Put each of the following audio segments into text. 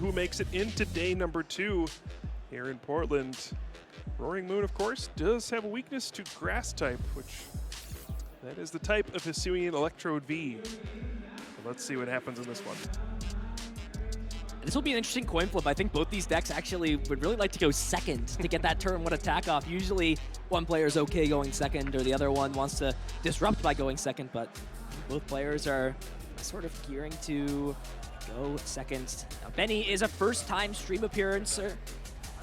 who makes it into day number 2 here in Portland. Roaring Moon, of course, does have a weakness to grass type, which that is the type of Hisuian Electrode V. So let's see what happens in this one. This will be an interesting coin flip. I think both these decks actually would really like to go second to get that turn 1 attack off. Usually one player is okay going second or the other one wants to disrupt by going second, but both players are sort of gearing to go second. Now, Bennie is a first-time stream appearancer,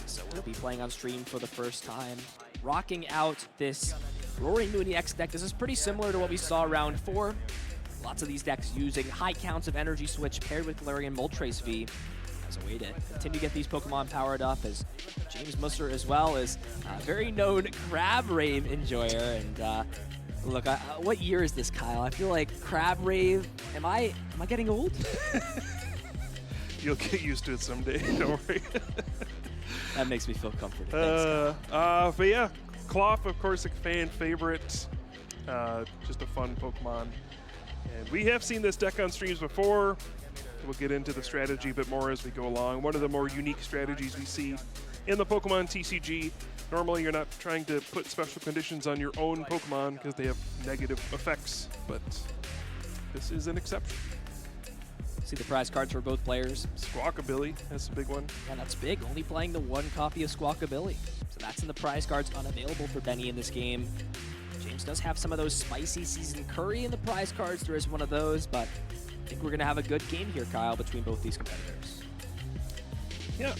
so we'll be playing on stream for the first time. Rocking out this Roaring Moon EX deck. This is pretty similar to what we saw round 4. Lots of these decks using high counts of Energy Switch paired with Galarian Moltres V as a way to continue to get these Pokemon powered up, as James Musser as well is a very known Crab Rave enjoyer. And look, what year is this, Kyle? I feel like Crab Rave, am I getting old? You'll get used to it someday, don't worry. That makes me feel comforted. Thanks, but yeah, Cloth, of course, a fan favorite. Just a fun Pokemon. And we have seen this deck on streams before. We'll get into the strategy a bit more as we go along. One of the more unique strategies we see in the Pokemon TCG. Normally, you're not trying to put special conditions on your own Pokemon because they have negative effects, but this is an exception. See the prize cards for both players. Squawkabilly, that's a big one. Yeah, that's big. Only playing the 1 copy of Squawkabilly. So that's in the prize cards, unavailable for Bennie in this game. James does have some of those spicy seasoned curry in the prize cards. There is one of those, but I think we're going to have a good game here, Kyle, between both these competitors. Yeah,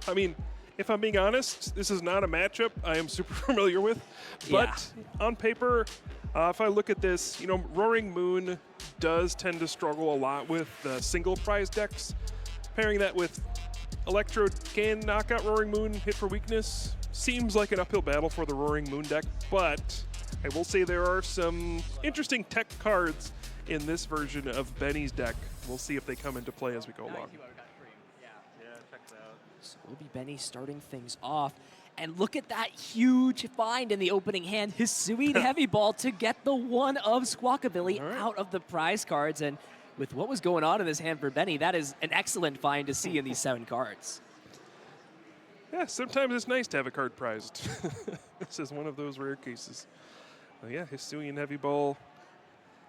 I mean, if I'm being honest, this is not a matchup I am super familiar with. But on paper, if I look at this, you know, Roaring Moon does tend to struggle a lot with single prize decks. Pairing that with Electrode can knock out Roaring Moon, hit for weakness. Seems like an uphill battle for the Roaring Moon deck, but I will say there are some interesting tech cards in this version of Bennie's deck. We'll see if they come into play as we go along. So will be Bennie starting things off. And look at that huge find in the opening hand. His Hisuian Heavy Ball to get the 1 of Squawkabilly out of the prize cards. And with what was going on in this hand for Bennie, that is an excellent find to see in these 7 cards. Yeah, sometimes it's nice to have a card prized. This is one of those rare cases. Yeah, Hisuian Heavy Ball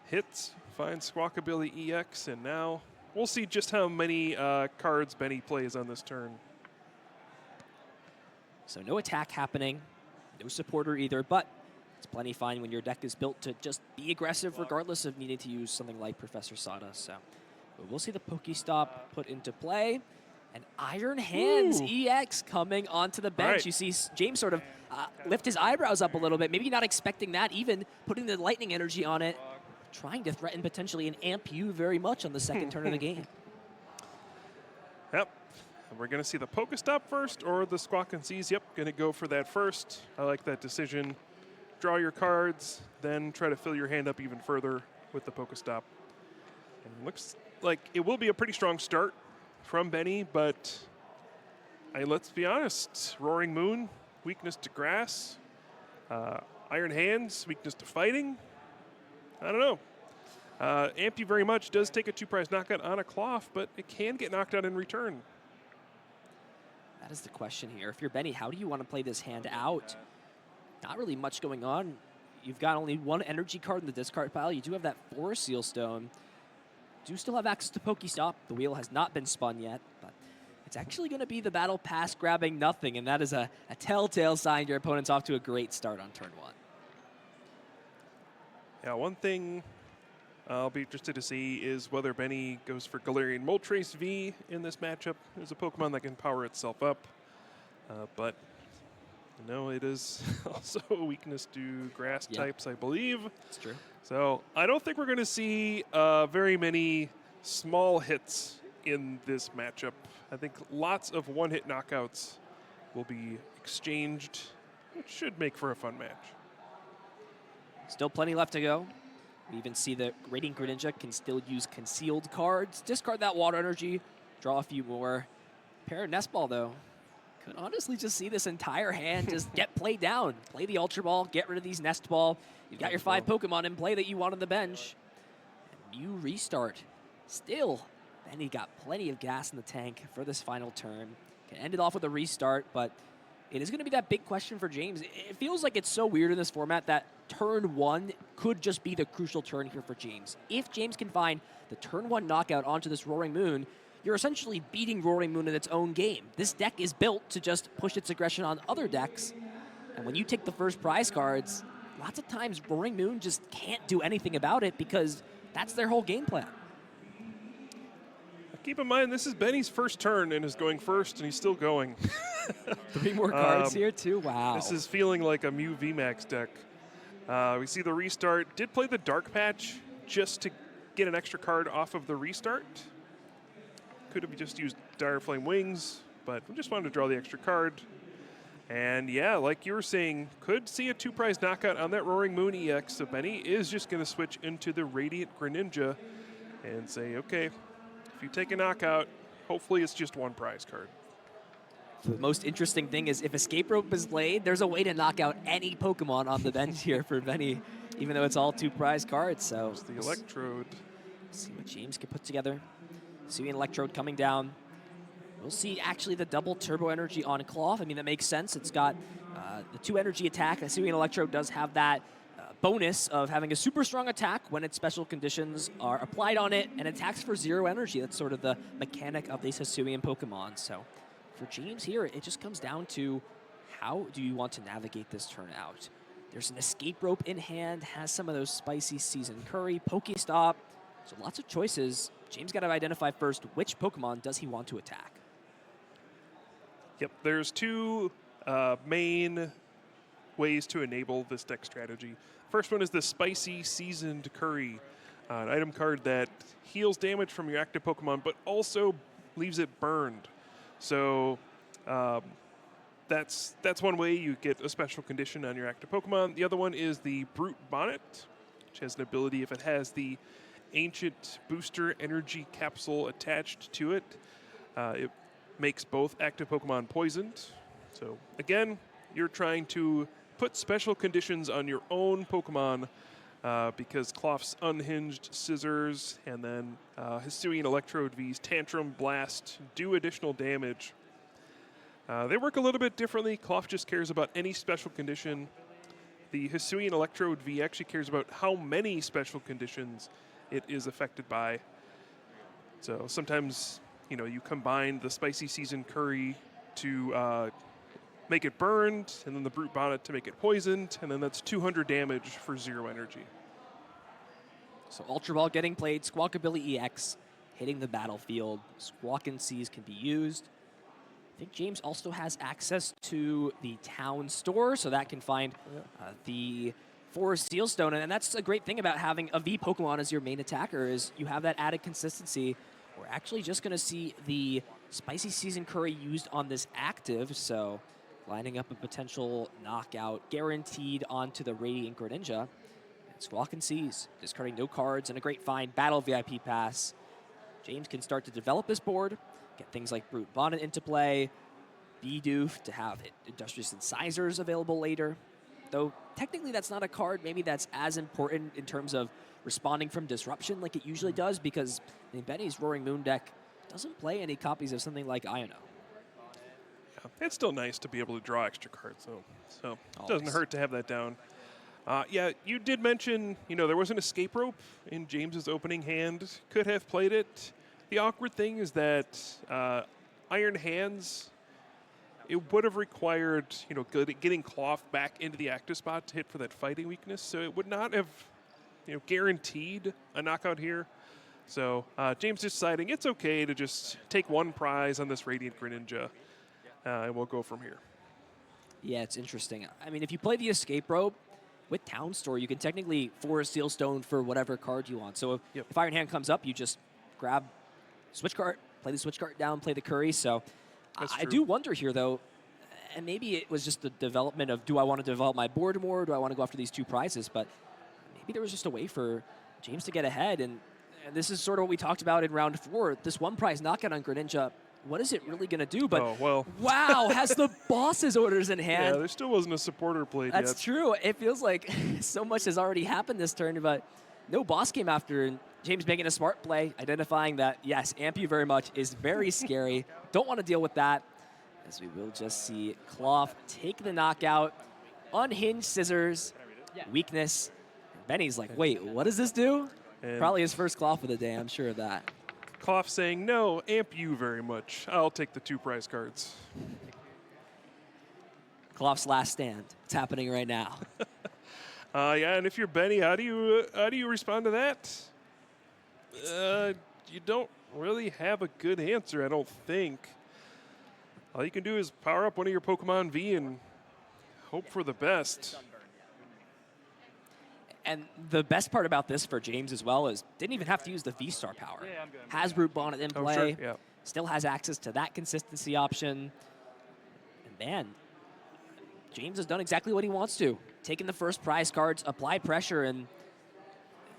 hits, finds Squawkabilly EX, and now we'll see just how many cards Bennie plays on this turn. So no attack happening, no supporter either, but it's plenty fine when your deck is built to just be aggressive regardless of needing to use something like Professor Sawdust. So we'll see the Pokestop put into play. And Iron Hands EX coming onto the bench. You see James sort of lift his eyebrows up a little bit, maybe not expecting that, even putting the lightning energy on it, trying to threaten potentially an amp you very much on the second turn of the game. Yep. We're going to see the Pokestop first or the Squawk and Seize. Yep, going to go for that first. I like that decision. Draw your cards, then try to fill your hand up even further with the Pokestop. And looks like it will be a pretty strong start from Bennie, but let's be honest. Roaring Moon, weakness to grass. Iron Hands, weakness to fighting. I don't know. Amp You Very Much does take a 2-prize knockout on a Cloth, but it can get knocked out in return. That is the question here. If you're Bennie, how do you want to play this hand out? Not really much going on. You've got only 1 energy card in the discard pile. You do have that Forest Seal Stone. Do still have access to Pokestop. The wheel has not been spun yet, but it's actually going to be the Battle Pass grabbing nothing, and that is a telltale sign your opponent's off to a great start on turn 1. Yeah, one thing I'll be interested to see is whether Bennie goes for Galarian Moltres V in this matchup. There's a Pokemon that can power itself up, but no, it is also a weakness to grass types, I believe. That's true. So I don't think we're going to see very many small hits in this matchup. I think lots of one-hit knockouts will be exchanged, which should make for a fun match. Still plenty left to go. We even see that Radiant Greninja can still use concealed cards. Discard that water energy, draw a few more. Pair of Nest Ball, though. Could honestly just see this entire hand just get played down. Play the Ultra Ball, get rid of these Nest Ball. You've got your 5 Pokemon in play that you want on the bench. And you restart. Still Bennie got plenty of gas in the tank for this final turn. Can end it off with a restart, but it is going to be that big question for James. It feels like it's so weird in this format that turn 1 could just be the crucial turn here for James. If James can find the turn 1 knockout onto this Roaring Moon, you're essentially beating Roaring Moon in its own game. This deck is built to just push its aggression on other decks, and when you take the first prize cards, lots of times Roaring Moon just can't do anything about it because that's their whole game plan. Keep in mind, this is Benny's first turn and is going first, and he's still going. 3 more cards here, too. Wow. This is feeling like a Mew VMAX deck. We see the restart. Did play the Dark Patch just to get an extra card off of the restart. Could have just used Dire Flame Wings, but we just wanted to draw the extra card. And yeah, like you were saying, could see a 2-prize knockout on that Roaring Moon EX. So Benny is just going to switch into the Radiant Greninja and say, okay, if you take a knockout, hopefully it's just 1 prize card. The most interesting thing is if Escape Rope is laid, there's a way to knock out any Pokemon on the bench here for Benny, even though it's all 2 prize cards. So it's the Electrode. See what James can put together. Hisuian Electrode coming down. We'll see actually the double Turbo Energy on Cloth. I mean, that makes sense. It's got the 2 energy attack. Hisuian Electrode does have that bonus of having a super strong attack when its special conditions are applied on it, and attacks for 0 energy. That's sort of the mechanic of these Hisuian Pokemon. So for James here, it just comes down to how do you want to navigate this turn out? There's an Escape Rope in hand, has some of those spicy Seasoned Curry, Pokestop, so lots of choices. James got to identify first which Pokemon does he want to attack. Yep, there's 2 main ways to enable this deck strategy. First one is the Spicy Seasoned Curry, an item card that heals damage from your active Pokemon, but also leaves it burned. So that's one way you get a special condition on your active Pokemon. The other one is the Brute Bonnet, which has an ability if it has the Ancient Booster Energy Capsule attached to it. It makes both active Pokemon poisoned. So again, you're trying to put special conditions on your own Pokemon because Cloth's Unhinged Scissors and then Hisuian Electrode V's Tantrum Blast do additional damage. They work a little bit differently. Cloth just cares about any special condition. The Hisuian Electrode V actually cares about how many special conditions it is affected by. So sometimes, you know, you combine the Spicy Seasoned Curry to make it burned, and then the Brute Bonnet to make it poisoned, and then that's 200 damage for 0 energy. So Ultra Ball getting played, Squawkabilly EX hitting the battlefield. Squawk and Seize can be used. I think James also has access to the town store, so that can find the Forest Sealstone, and that's a great thing about having a V Pokemon as your main attacker is you have that added consistency. We're actually just going to see the Spicy Seasoned Curry used on this active, so lining up a potential knockout guaranteed onto the Radiant Greninja. And Squawk and Seize, discarding no cards and a great find Battle VIP Pass. James can start to develop his board, get things like Brute Bonnet into play, Bidoof to have Industrious Incisors available later. Though technically that's not a card maybe that's as important in terms of responding from disruption like it usually does, because I mean, Benny's Roaring Moon deck doesn't play any copies of something like Iono. Yeah, it's still nice to be able to draw extra cards, though. So it doesn't hurt to have that down. Yeah, you did mention, you know, there was an Escape Rope in James's opening hand. Could have played it. The awkward thing is that Iron Hands, it would have required, you know, getting Cloth back into the active spot to hit for that fighting weakness. So it would not have, you know, guaranteed a knockout here. So James deciding it's okay to just take 1 prize on this Radiant Greninja, and we'll go from here. Yeah, it's interesting. I mean, if you play the Escape Rope with Town Store, you can technically Forest Sealstone for whatever card you want. So if Iron Hand comes up, you just grab Switch Card, play the Switch Card down, play the Curry. So I do wonder here, though, and maybe it was just the development of, do I want to develop my board more? Or do I want to go after these 2 prizes? But maybe there was just a way for James to get ahead. And this is sort of what we talked about in round 4. This 1 prize knockout on Greninja, what is it really going to do? But wow, has the boss's orders in hand. Yeah, there still wasn't a supporter played yet. That's true. It feels like so much has already happened this turn, but no boss game after, and James making a smart play, identifying that, yes, Amp You Very Much is very scary. Don't want to deal with that, as we will just see Cloth take the knockout, unhinged scissors, weakness. And Benny's like, wait, what does this do? And Probably his first Cloth of the day, I'm sure of that. Cloth saying, no, Amp You Very Much. I'll take the 2 prize cards. Cloth's last stand. It's happening right now. Yeah, and if you're Benny, how do you respond to that? You don't really have a good answer, I don't think. All you can do is power up one of your Pokemon V and hope for the best. And the best part about this for James as well is didn't even have to use the V-Star power. Has Root Bonnet in play. Sure, yeah. Still has access to that consistency option. And man, James has done exactly what he wants to. Taking the first prize cards, apply pressure, and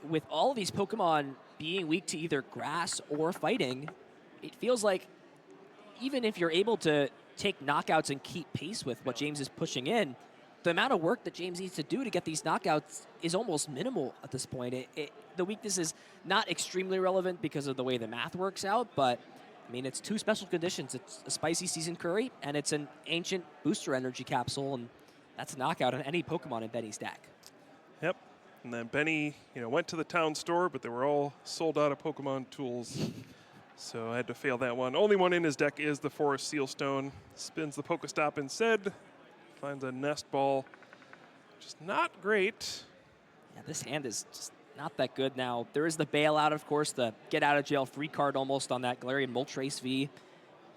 with all of these Pokemon being weak to either grass or fighting, it feels like even if you're able to take knockouts and keep pace with what James is pushing in, the amount of work that James needs to do to get these knockouts is almost minimal at this point. The weakness is not extremely relevant because of the way the math works out, but I mean, it's 2 special conditions. It's a Spicy Seasoned Curry, and it's an Ancient Booster Energy Capsule, and that's a knockout on any Pokemon in Benny's deck. Yep. And then Benny, went to the town store, but they were all sold out of Pokemon tools. So I had to fail that one. Only one in his deck is the Forest Sealstone. Spins the Pokestop instead. Finds a Nest Ball. Just not great. Yeah, this hand is just not that good now. There is the bailout, of course, the get out of jail free card almost on that Galarian Moltres V.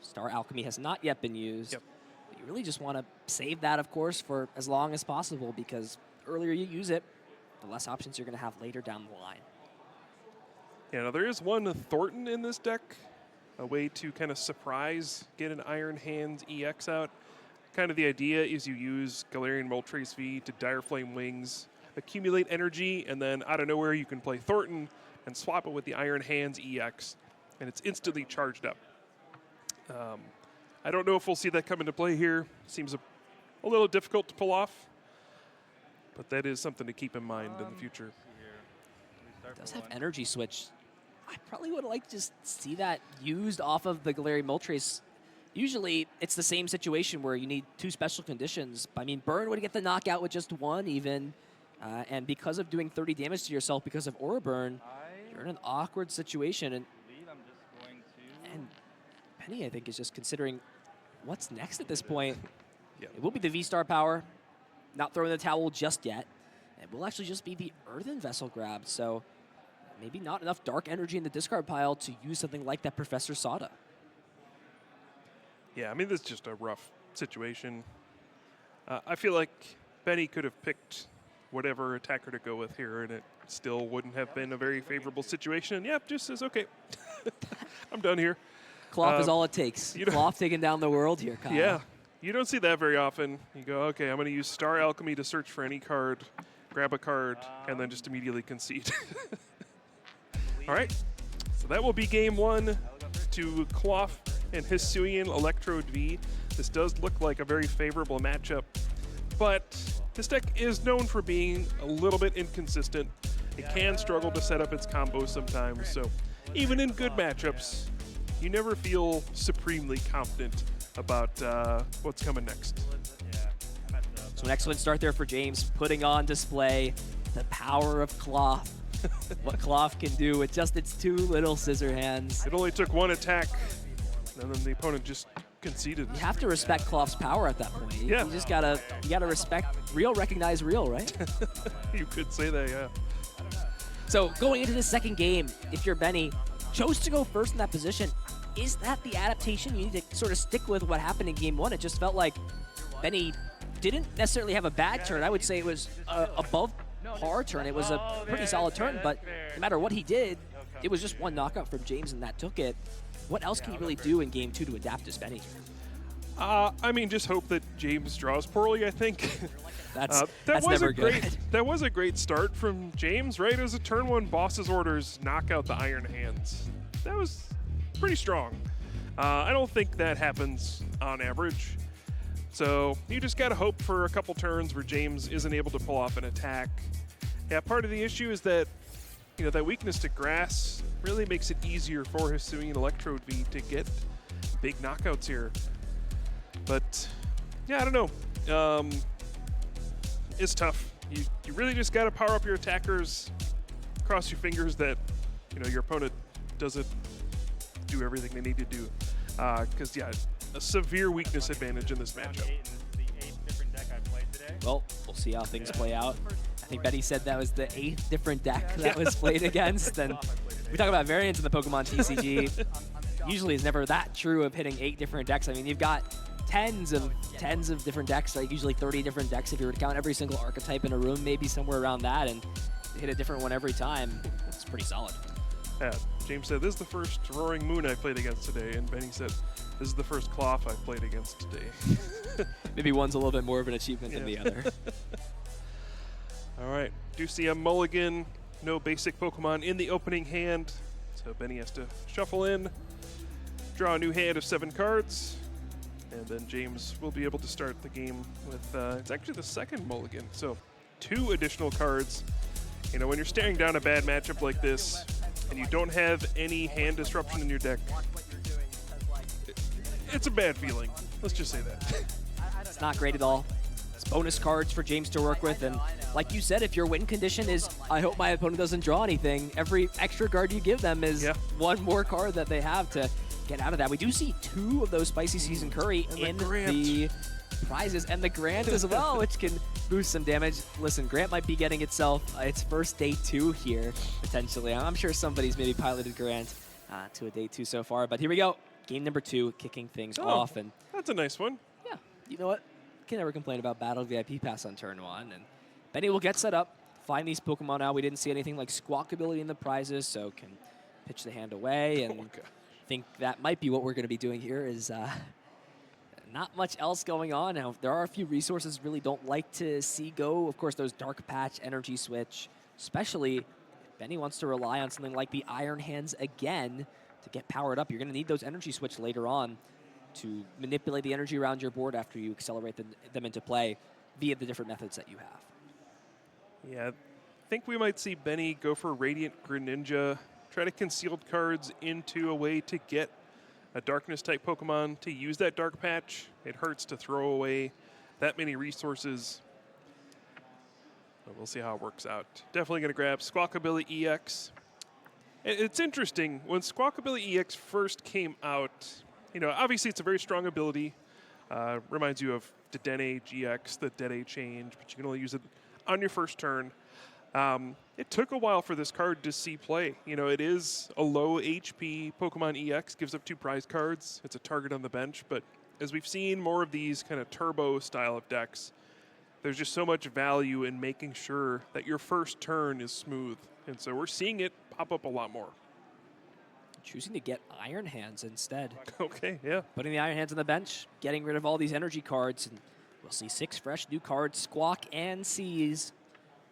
Star Alchemy has not yet been used. Yep. But you really just want to save that, of course, for as long as possible, because earlier you use it, the less options you're going to have later down the line. Yeah, now there is one Thornton in this deck, a way to kind of surprise, get an Iron Hands EX out. Kind of the idea is you use Galarian Moltres V to Dire Flame Wings, accumulate energy, and then out of nowhere you can play Thornton and swap it with the Iron Hands EX, and it's instantly charged up. I don't know if we'll see that come into play here. Seems a little difficult to pull off, but that is something to keep in mind in the future. It does have Energy Switch. I probably would like to just see that used off of the Galarian Moltres. Usually, it's the same situation where you need 2 special conditions. I mean, Burn would get the knockout with just 1 even. And because of doing 30 damage to yourself because of Aura Burn, you're in an awkward situation. And Benny, I think, is just considering what's next at this point. Yep. It will be the V-Star power. Not throwing the towel just yet. It will actually just be the Earthen Vessel grab. So maybe not enough dark energy in the discard pile to use something like that Professor Sada. Yeah, I mean, this is just a rough situation. I feel like Benny could have picked whatever attacker to go with here, and it still wouldn't have been a very favorable situation. And yep, just says, okay, I'm done here. Cloth is all it takes. Cloth taking down the world here, Kyle. Yeah, you don't see that very often. You go, okay, I'm going to use Star Alchemy to search for any card, grab a card, and then just immediately concede. All right, so that will be game 1 to Cloth and Hisuian Electrode V. This does look like a very favorable matchup, but this deck is known for being a little bit inconsistent. It can struggle to set up its combos sometimes, so even in good matchups, you never feel supremely confident about what's coming next. So an excellent start there for James, putting on display the power of Cloth. What Cloth can do with just its 2 little scissor hands. It only took 1 attack, and then the opponent just conceded. You have to respect Cloth's power at that point. Yeah. You just gotta respect real, recognize real, right? You could say that, yeah. So going into the second game, if you're Benny, chose to go first in that position. Is that the adaptation? You need to sort of stick with what happened in game 1. It just felt like Benny didn't necessarily have a bad turn. I would say it was above par turn. It was a pretty solid turn, but no matter what he did, it was just 1 knockout from James, and that took it. What else can you really do in game 2 to adapt as Benny? I mean, just hope that James draws poorly, I think. That's never good. That was a great start from James, right? It was a turn 1 boss's orders, knock out the Iron Hands. That was pretty strong. I don't think that happens on average. So you just got to hope for a couple turns where James isn't able to pull off an attack. Yeah, part of the issue is that that weakness to grass really makes it easier for Hisuian Electrode V to get big knockouts here. But yeah, I don't know. It's tough. You really just got to power up your attackers. Cross your fingers that your opponent doesn't do everything they need to do. Because yeah, a severe weakness advantage in this matchup. Well, we'll see how things play out. I think Bennie said that was the 8th different deck that was played against. And we talk about variants in the Pokemon TCG. Usually it's never that true of hitting 8 different decks. I mean, you've got tens of different decks, like usually 30 different decks if you were to count every single archetype in a room, maybe somewhere around that, and hit a different one every time. It's pretty solid. Yeah, James said, this is the first Roaring Moon I played against today, and Bennie said, this is the first Cloth I played against today. Maybe one's a little bit more of an achievement than the other. All right, do see a mulligan, no basic Pokemon in the opening hand, so Bennie has to shuffle in, draw a new hand of 7 cards, and then James will be able to start the game with, it's actually the second mulligan, so 2 additional cards. When you're staring down a bad matchup like this, and you don't have any hand disruption in your deck, it's a bad feeling. Let's just say that. It's not great at all. It's bonus cards for James to work with, and like you said, if your win condition is, I hope my opponent doesn't draw anything, every extra card you give them is one more card that they have to get out of that. We do see 2 of those Spicy Season Curry in the prizes, and the Grant as well, which can boost some damage. Listen, Grant might be getting itself its first day 2 here, potentially. I'm sure somebody's maybe piloted Grant to a day 2 so far, but here we go. Game number 2, kicking things off. And that's a nice one. Yeah, you know what? Can never complain about Battle VIP Pass on turn 1. And Bennie will get set up, find these Pokemon out. We didn't see anything like Squawk ability in the prizes, so can pitch the hand away. And I think that might be what we're going to be doing here is not much else going on. Now, there are a few resources really don't like to see go. Of course, those Dark Patch, Energy Switch, especially if Bennie wants to rely on something like the Iron Hands again to get powered up. You're going to need those Energy Switch later on to manipulate the energy around your board after you accelerate them into play via the different methods that you have. Yeah, I think we might see Bennie go for Radiant Greninja, try to concealed cards into a way to get a Darkness-type Pokemon to use that Dark Patch. It hurts to throw away that many resources. But we'll see how it works out. Definitely going to grab Squawkabilly EX. It's interesting, when Squawkabilly EX first came out, obviously it's a very strong ability. Reminds you of Dedenne GX, the Dede change, but you can only use it on your first turn. It took a while for this card to see play. It is a low HP Pokemon EX, gives up 2 prize cards. It's a target on the bench, but as we've seen more of these kind of turbo style of decks, there's just so much value in making sure that your first turn is smooth. And so we're seeing it pop up a lot more. Choosing to get Iron Hands instead. Okay, yeah. Putting the Iron Hands on the bench, getting rid of all these energy cards, and we'll see 6 fresh new cards, Squawk and Seize.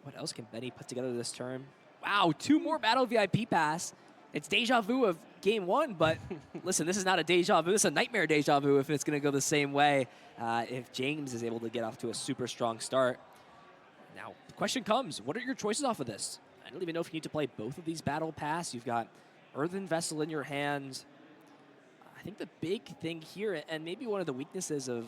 What else can Bennie put together this turn? Wow, 2 more Battle VIP Pass. It's deja vu of game 1, but listen, this is not a deja vu. This is a nightmare deja vu if it's going to go the same way if James is able to get off to a super strong start. Now, the question comes, what are your choices off of this? I don't even know if you need to play both of these Battle Pass. You've got Earthen Vessel in your hand. I think the big thing here, and maybe one of the weaknesses of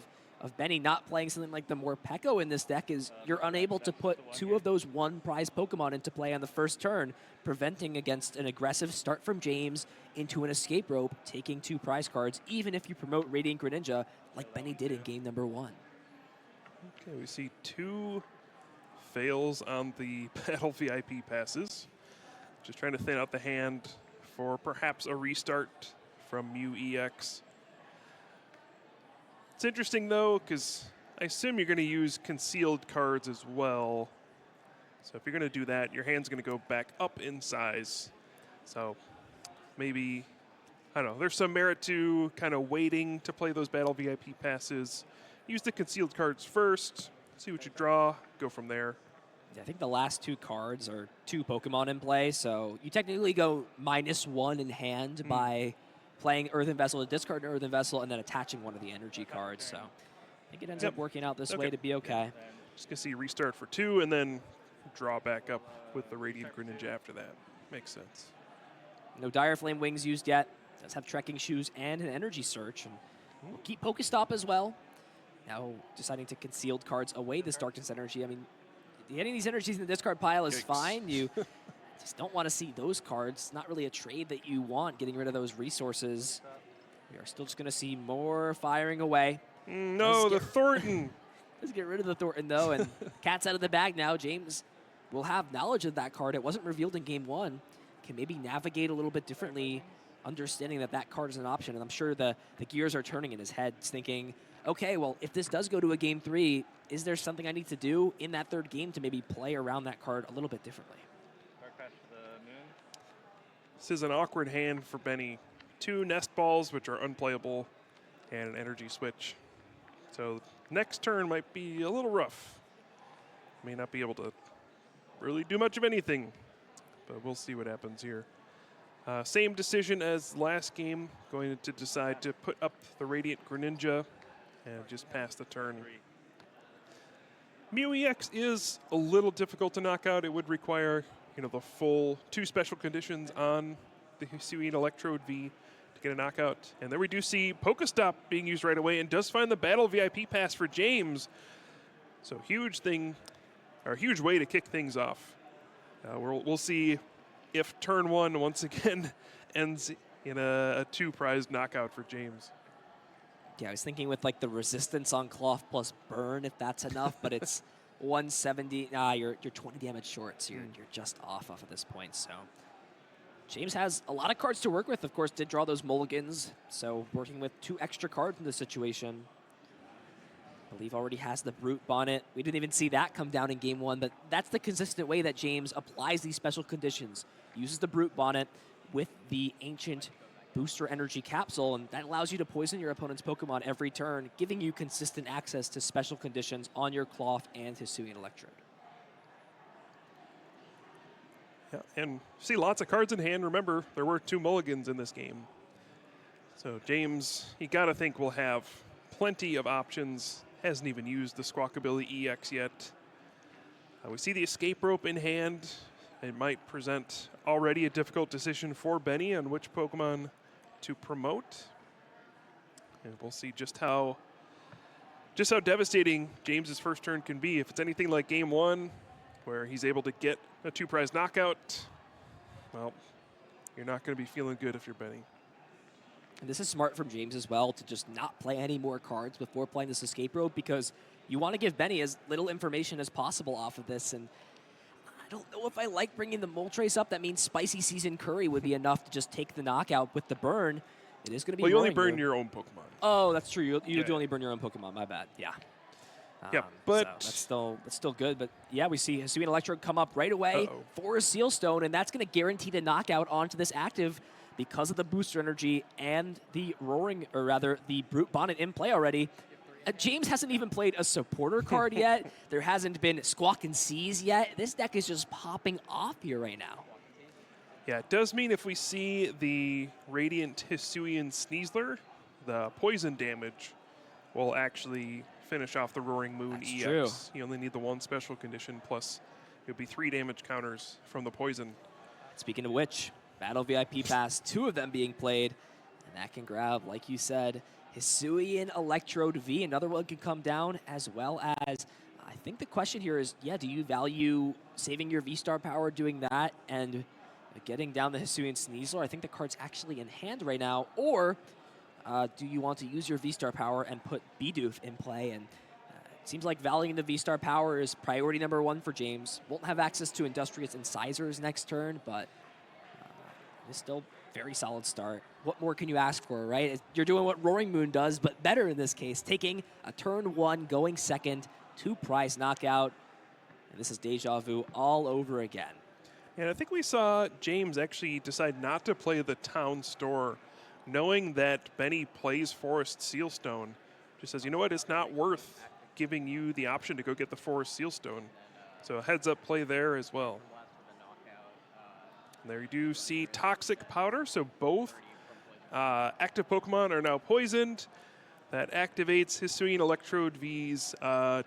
Bennie not playing something like the Morpeko in this deck, is you're unable to put 2 of those 1 prize Pokemon into play on the first turn, preventing against an aggressive start from James into an escape rope, taking 2 prize cards, even if you promote Radiant Greninja like Bennie did in game number 1. Okay, we see 2 fails on the Battle VIP passes. Just trying to thin out the hand for perhaps a restart from Mew EX. It's interesting, though, because I assume you're going to use concealed cards as well. So if you're going to do that, your hand's going to go back up in size. So maybe, I don't know, there's some merit to kind of waiting to play those Battle VIP passes. Use the concealed cards first, see what you draw, go from there. I think the last 2 cards are 2 Pokemon in play, so you technically go -1 in hand by playing Earthen Vessel to discard an Earthen Vessel and then attaching one of the energy cards. So I think it ends up working out this way to be okay. Just going to see restart for 2 and then draw back up with the Radiant Greninja after that. Makes sense. No Dire Flame Wings used yet. Does have Trekking Shoes and an Energy Search. And we'll keep Pokestop as well. Now deciding to concealed cards away this Darkness Energy. I mean, getting these energies in the discard pile is fine. You just don't want to see those cards. Not really a trade that you want, getting rid of those resources. We are still just going to see more firing away. No, the Thornton. Let's get rid of the Thornton, though, and cat's out of the bag now. James will have knowledge of that card. It wasn't revealed in Game 1. Can maybe navigate a little bit differently, understanding that that card is an option. And I'm sure the gears are turning in his head, thinking, okay, well, if this does go to a Game 3, is there something I need to do in that third game to maybe play around that card a little bit differently? This is an awkward hand for Bennie. 2 Nest Balls, which are unplayable, and an Energy Switch. So next turn might be a little rough. May not be able to really do much of anything, but we'll see what happens here. Same decision as last game, going to decide to put up the Radiant Greninja and just pass the turn. Mew EX is a little difficult to knock out. It would require, the full 2 special conditions on the Hisuian Electrode V to get a knockout. And there we do see Pokestop being used right away and does find the Battle VIP pass for James. So huge thing, or huge way to kick things off. We'll see if turn 1 once again ends in a 2 prize knockout for James. Yeah, I was thinking with like the resistance on Cloth plus burn, if that's enough, but it's 170. Nah, you're 20 damage short, so you're just off at this point. So James has a lot of cards to work with. Of course, did draw those mulligans, so working with 2 extra cards in this situation. I believe already has the Brute Bonnet. We didn't even see that come down in Game 1, but that's the consistent way that James applies these special conditions. Uses the Brute Bonnet with the Ancient Booster Energy Capsule, and that allows you to poison your opponent's Pokemon every turn, giving you consistent access to special conditions on your Cloth and Hisuian Electrode. Yeah, and see lots of cards in hand. Remember, there were 2 mulligans in this game. So James, you got to think, will have plenty of options. Hasn't even used the Squawkabilly EX yet. We see the Escape Rope in hand. It might present already a difficult decision for Bennie on which Pokemon to promote. And we'll see just how devastating James's first turn can be. If it's anything like Game 1, where he's able to get a 2 prize knockout, well, you're not going to be feeling good if you're Bennie. And this is smart from James as well, to just not play any more cards before playing this Escape Rope, because you want to give Bennie as little information as possible off of this. And I don't know if I like bringing the Moltres up. That means Spicy Seasoned Curry would be enough to just take the knockout with the burn. It is going to be. Well, you only burn your own Pokemon. Oh, that's true. You do only burn your own Pokemon. My bad. Yeah. Yeah, but so that's still good. But yeah, we see Hisuian Electrode come up right away for a Seal Stone, and that's going to guarantee the knockout onto this active because of the booster energy and the the Brute Bonnet in play already. James hasn't even played a supporter card yet. There hasn't been Squawk and Seize yet. This deck is just popping off here right now. Yeah, it does mean if we see the Radiant Hisuian Sneasler, the poison damage will actually finish off the Roaring Moon That's EX. true. You only need the 1 special condition, plus it would be 3 damage counters from the poison. Speaking of which, Battle VIP Pass, 2 of them being played, and that can grab, like you said, Hisuian Electrode V. Another one can come down, as well as, I think the question here is, do you value saving your V-Star power doing that and getting down the Hisuian Sneasler? I think the card's actually in hand right now. Or do you want to use your V-Star power and put Bidoof in play? And it seems like valuing the V-Star power is priority number 1 for James. Won't have access to Industrious Incisors next turn, but it's still very solid start. What more can you ask for, right? You're doing what Roaring Moon does, but better in this case. Taking a turn 1, going second, 2 prize knockout. And this is Deja Vu all over again. And I think we saw James actually decide not to play the Town Store, knowing that Bennie plays Forest Sealstone. Just says, you know what, it's not worth giving you the option to go get the Forest Sealstone. So a heads-up play there as well. And there you do see Toxic Powder, so both active Pokemon are now poisoned. That activates Hisuian Electrode V's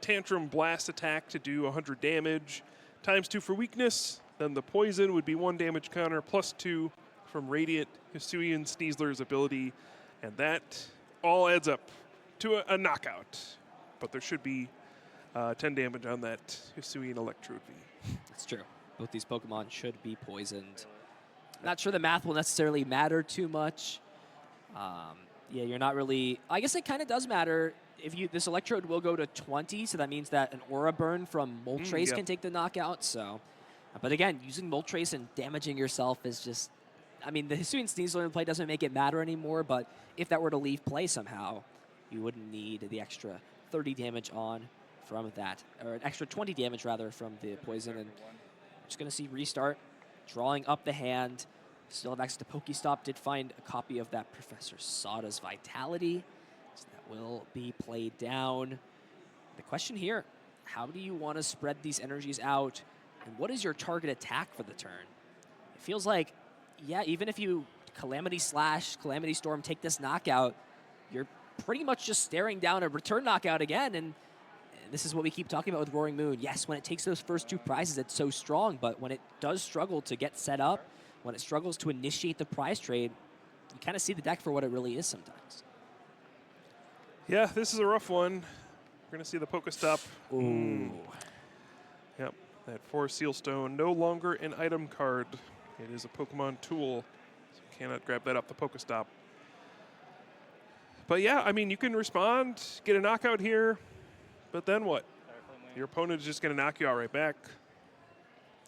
Tantrum Blast attack to do 100 damage. ×2 for weakness, Then the poison would be 1 damage counter +2 from Radiant Hisuian Sneasler's ability. And that all adds up to a knockout. But there should be 10 damage on that Hisuian Electrode V. That's true. Both these Pokemon should be poisoned. Not sure the math will necessarily matter too much. Yeah, you're not really... I guess it kind of does matter. If this Electrode will go to 20, so that means that an Aura Burn from Moltres yeah. can take the knockout. So, but again, using Moltres and damaging yourself is just... I mean, the Hisuian Sneasler in play doesn't make it matter anymore, but if that were to leave play somehow, you wouldn't need the extra 30 damage on from that, or an extra 20 damage rather from the poison. And just going to see restart, drawing up the hand. Still have access to Pokestop. Did find a copy of that Professor Sada's Vitality. So that will be played down. The question here, how do you want to spread these energies out? And what is your target attack for the turn? It feels like, yeah, even if you Calamity Slash, Calamity Storm, take this knockout, you're pretty much just staring down a return knockout again. And this is what we keep talking about with Roaring Moon. Yes, when it takes those first 2 prizes, it's so strong. But when it does struggle to get set up, when it struggles to initiate the prize trade, you kind of see the deck for what it really is sometimes. Yeah, this is a rough one. We're going to see the Pokestop. Ooh. Yep, that Forest Seal Stone, no longer an item card. It is a Pokemon tool, so you cannot grab that off the Pokestop. But yeah, I mean, you can respond, get a knockout here, but then what? Your opponent is just going to knock you out right back.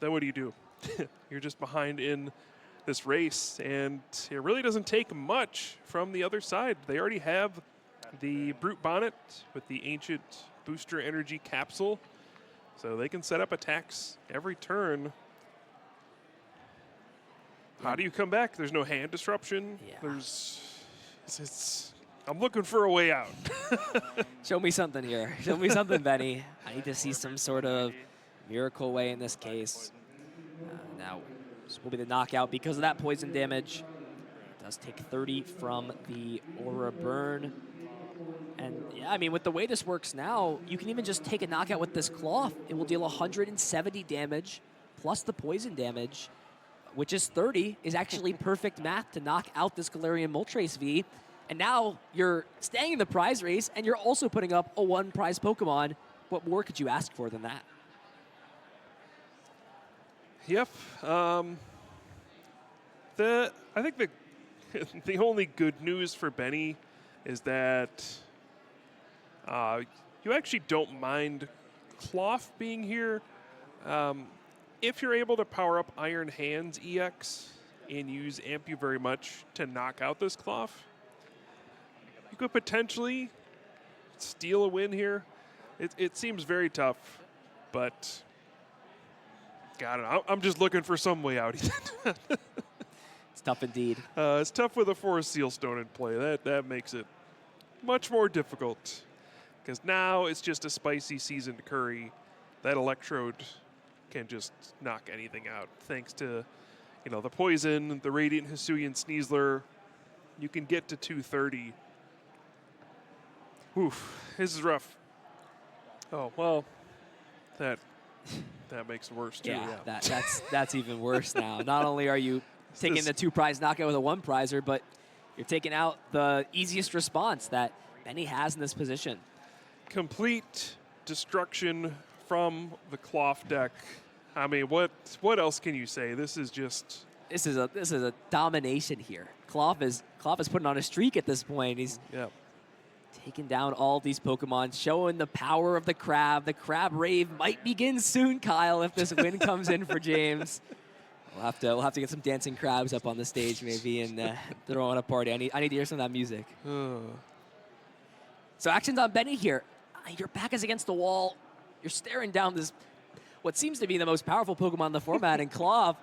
Then what do? You're just behind in this race, and it really doesn't take much from the other side. They already have the Brute Bonnet with the Ancient Booster Energy Capsule, so they can set up attacks every turn. How do you come back? There's no hand disruption. Yeah. I'm looking for a way out. Show me something here. Show me something, Benny. I need to see some sort of miracle way in this case. Now, this will be the knockout because of that poison damage. It does take 30 from the Aura Burn. And yeah, I mean, with the way this works now, you can even just take a knockout with this Cloth. It will deal 170 damage plus the poison damage, which is 30, is actually perfect math to knock out this Galarian Moltres V. And now you're staying in the prize race, and you're also putting up a 1 prize Pokemon. What more could you ask for than that? Yep. I think the only good news for Bennie is that you actually don't mind Cloth being here. If you're able to power up Iron Hands EX and use Amp You Very Much to knock out this Cloth, you could potentially steal a win here. It seems very tough, but God, I'm just looking for some way out. It's tough indeed. It's tough with a Forest Seal Stone in play. That makes it much more difficult, because now it's just a spicy seasoned curry. That Electrode can just knock anything out. Thanks to, the poison, the Radiant Hisuian Sneasler, you can get to 230. Oof, this is rough. Oh, well, that makes it worse too. Yeah. That's even worse now. Not only are you taking the 2 prize knockout with a 1 prizer, but you're taking out the easiest response that Bennie has in this position. Complete destruction from the Cloth deck. I mean, what else can you say? This is a domination here. Cloth is putting on a streak at this point. He's taking down all these Pokemon, showing the power of the Crab. The Crab rave might begin soon, Kyle, if this win comes in for James. We'll have to get some dancing crabs up on the stage maybe and throw on a party. I need to hear some of that music. So actions on Bennie here. Your back is against the wall. You're staring down this, what seems to be the most powerful Pokemon in the format in Cloth.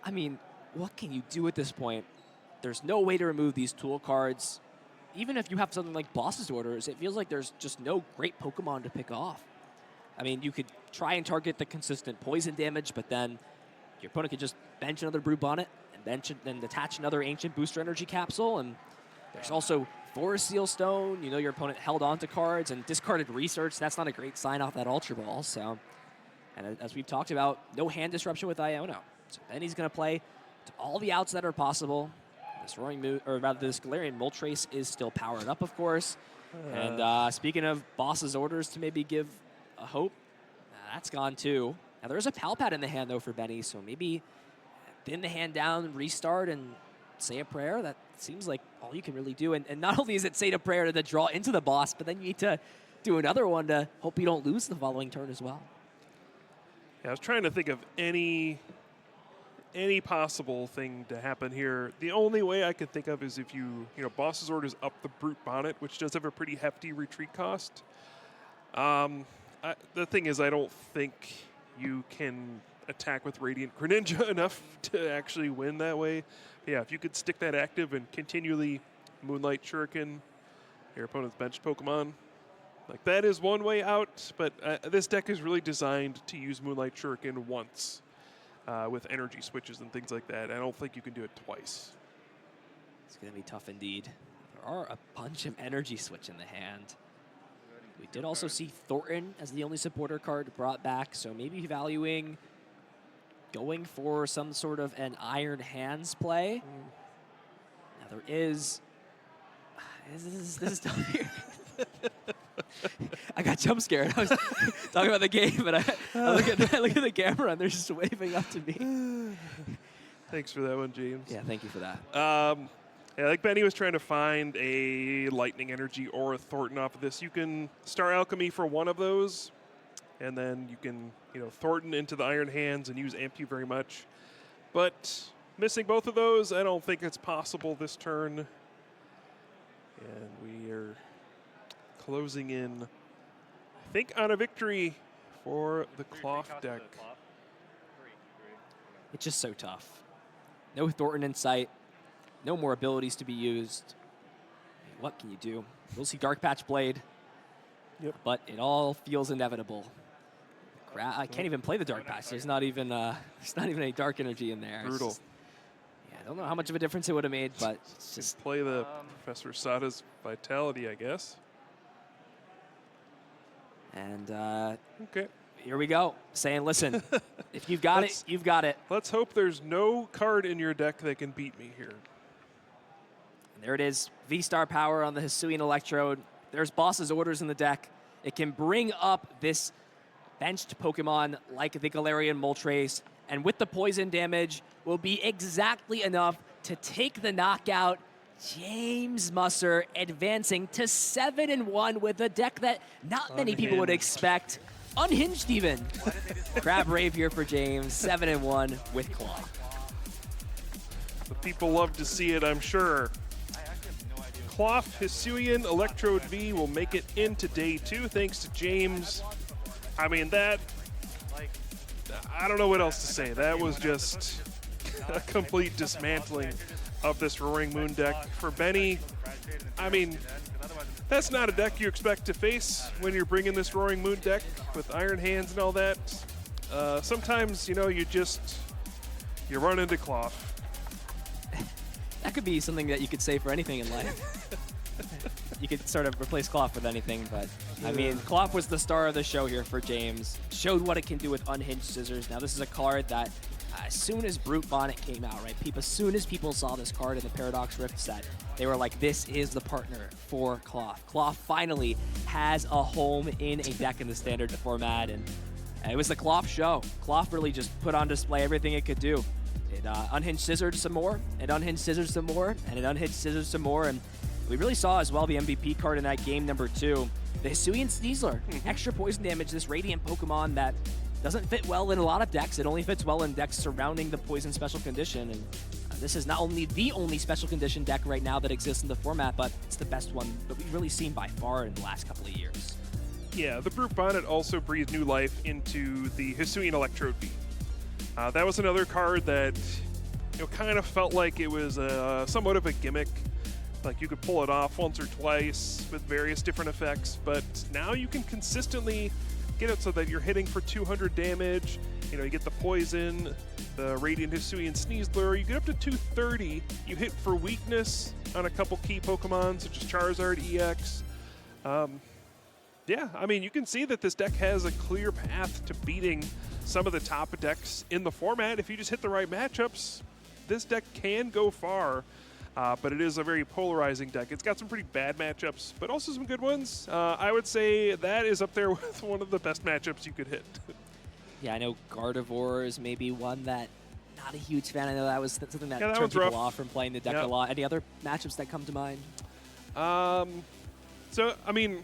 I mean, what can you do at this point? There's no way to remove these tool cards. Even if you have something like Boss's Orders, it feels like there's just no great Pokemon to pick off. I mean, you could try and target the consistent poison damage, but then your opponent could just bench another Brute Bonnet and attach another Ancient Booster Energy Capsule. And there's also Forest Seal Stone. Your opponent held on to cards and discarded Research. That's not a great sign off that Ultra Ball. So, And as we've talked about, no hand disruption with Iono. So Benny's going to play to all the outs that are possible. This this Galarian Moltres is still powered up, of course. And speaking of boss's orders to maybe give a hope, that's gone too. Now there's a Pal Pad in the hand though for Benny, so maybe thin the hand down, restart, and say a prayer. That seems like all you can really do. And not only is it say a prayer to draw into the boss, but then you need to do another one to hope you don't lose the following turn as well. Yeah, I was trying to think of any possible thing to happen here. The only way I could think of is if you boss's orders up the Brute Bonnet, which does have a pretty hefty retreat cost. The thing is, I don't think you can attack with Radiant Greninja enough to actually win that way. But yeah, if you could stick that active and continually Moonlight Shuriken your opponent's benched Pokemon, like that is one way out. But this deck is really designed to use Moonlight Shuriken once with energy switches and things like that. I don't think you can do it twice. It's going to be tough indeed. There are a bunch of energy switch in the hand. We did also see Thornton as the only supporter card brought back, so maybe valuing going for some sort of an Iron Hands play. Now there is... This is tough here. I got jump scared. I was talking about the game, but I look at the camera and they're just waving up to me. Thanks for that one, James. Yeah, thank you for that. Yeah, like Benny was trying to find a Lightning Energy or a Thornton off of this. You can Star Alchemy for one of those, and then you can, Thornton into the Iron Hands and use Amp You very much. But missing both of those, I don't think it's possible this turn. And we are closing in, I think, on a victory for the Cloth deck. It's just so tough. No Thornton in sight. No more abilities to be used. What can you do? We'll see Dark Patch Blade. Yep. But it all feels inevitable. I can't even play the Dark Patch. There's not even any dark energy in there. Brutal. I don't know how much of a difference it would have made, but it's just play the Professor Sada's Vitality, I guess. And okay. Here we go. Saying, listen, if you've got it, you've got it. Let's hope there's no card in your deck that can beat me here. And there it is. V-Star power on the Hisuian Electrode. There's boss's orders in the deck. It can bring up this benched Pokemon like the Galarian Moltres. And with the poison damage, will be exactly enough to take the knockout. James Musser advancing to 7-1 with a deck that not many people would expect. Unhinged even. Crab Rave here for James, 7-1 with Claw. The people love to see it, I'm sure. Cloth Hisuian Electrode V will make it into day 2 thanks to James. I mean, that, I don't know what else to say. That was just a complete dismantling of this Roaring Moon deck. For Benny, I mean, that's not a deck you expect to face when you're bringing this Roaring Moon deck with Iron Hands and all that. Sometimes, you run into Cloth. That could be something that you could say for anything in life. You could sort of replace Cloth with anything, but I mean, Cloth was the star of the show here for James. Showed what it can do with Unhinged Scissors. Now, this is a card that as soon as Brute Bonnet came out, right? As soon as people saw this card in the Paradox Rift set, they were like, this is the partner for Cloth. Cloth finally has a home in a deck in the standard format, and it was the Cloth show. Cloth really just put on display everything it could do. It unhinged scissors some more, it unhinged scissors some more, and it unhinged scissors some more, and we really saw as well the MVP card in that game number 2. The Hisuian Sneasler, extra poison damage, this Radiant Pokemon that doesn't fit well in a lot of decks. It only fits well in decks surrounding the poison special condition, and this is not only the only special condition deck right now that exists in the format, but it's the best one that we've really seen by far in the last couple of years. Yeah, the Brute Bonnet also breathed new life into the Hisuian Electrode V. That was another card that kind of felt like it was somewhat of a gimmick. Like you could pull it off once or twice with various different effects, but now you can consistently get it so that you're hitting for 200 damage. You get the poison, the Radiant Hisuian Sneasler. You get up to 230. You hit for weakness on a couple key Pokemon such as Charizard EX. Yeah, I mean, you can see that this deck has a clear path to beating some of the top decks in the format. If you just hit the right matchups, this deck can go far, but it is a very polarizing deck. It's got some pretty bad matchups, but also some good ones. I would say that is up there with one of the best matchups you could hit. Yeah, I know Gardevoir is maybe one that not a huge fan. I know that was something that Yeah, that turned one's people rough. off from playing the deck a lot. Any other matchups that come to mind? So, I mean,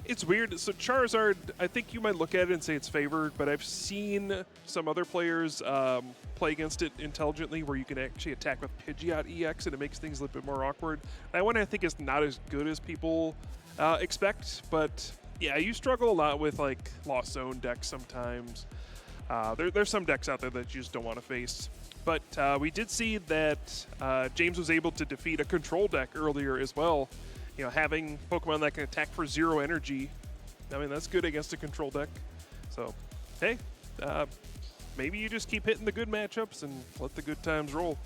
it's weird. So Charizard, I think you might look at it and say it's favored, but I've seen some other players play against it intelligently where you can actually attack with Pidgeot EX and it makes things a little bit more awkward. That one I think is not as good as people expect, but yeah, you struggle a lot with like Lost Zone decks sometimes. There's some decks out there that you just don't want to face. But we did see that James was able to defeat a control deck earlier as well. You know, having Pokemon that can attack for 0 energy, I mean, that's good against a control deck. So, hey, maybe you just keep hitting the good matchups and let the good times roll.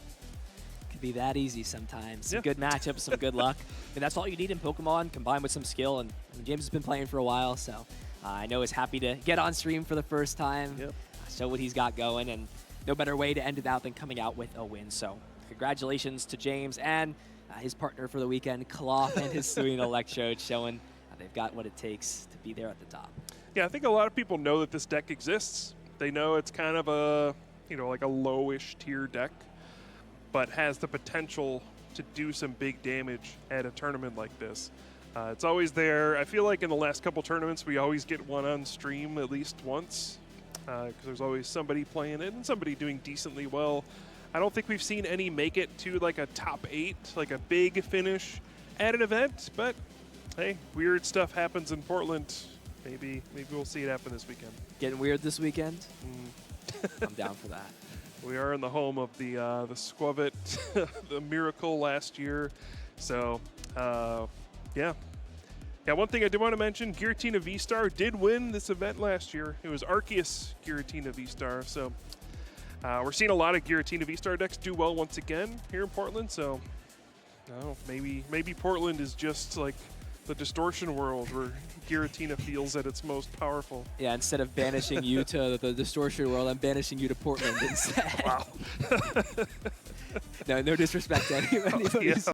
Could be that easy sometimes. Some Yeah. good matchups, some good luck. And that's all you need in Pokemon, combined with some skill. And James has been playing for a while, so I know he's happy to get on stream for the first time, show what he's got going, and no better way to end it out than coming out with a win. So congratulations to James and his partner for the weekend, Cloth, and his Serene Electrode, showing they've got what it takes to be there at the top. Yeah, I think a lot of people know that this deck exists. They know it's kind of a, you know, like a lowish tier deck, but has the potential to do some big damage at a tournament like this. It's always there. I feel like in the last couple tournaments, we always get one on stream at least once, because there's always somebody playing it and somebody doing decently well. I don't think we've seen any make it to like a top 8, like a big finish at an event, but hey, weird stuff happens in Portland. Maybe we'll see it happen this weekend. Getting weird this weekend? I'm down for that. We are in the home of the Squavit, the Miracle last year. So, yeah. Yeah, one thing I did want to mention, Giratina V-Star did win this event last year. It was Arceus Giratina V-Star. So, we're seeing a lot of Giratina V-Star decks do well once again here in Portland. So, I don't know, maybe Portland is just like the distortion world where Giratina feels at its most powerful. Yeah, instead of banishing you to the distortion world, I'm banishing you to Portland instead. Wow. No disrespect to anybody. Yeah.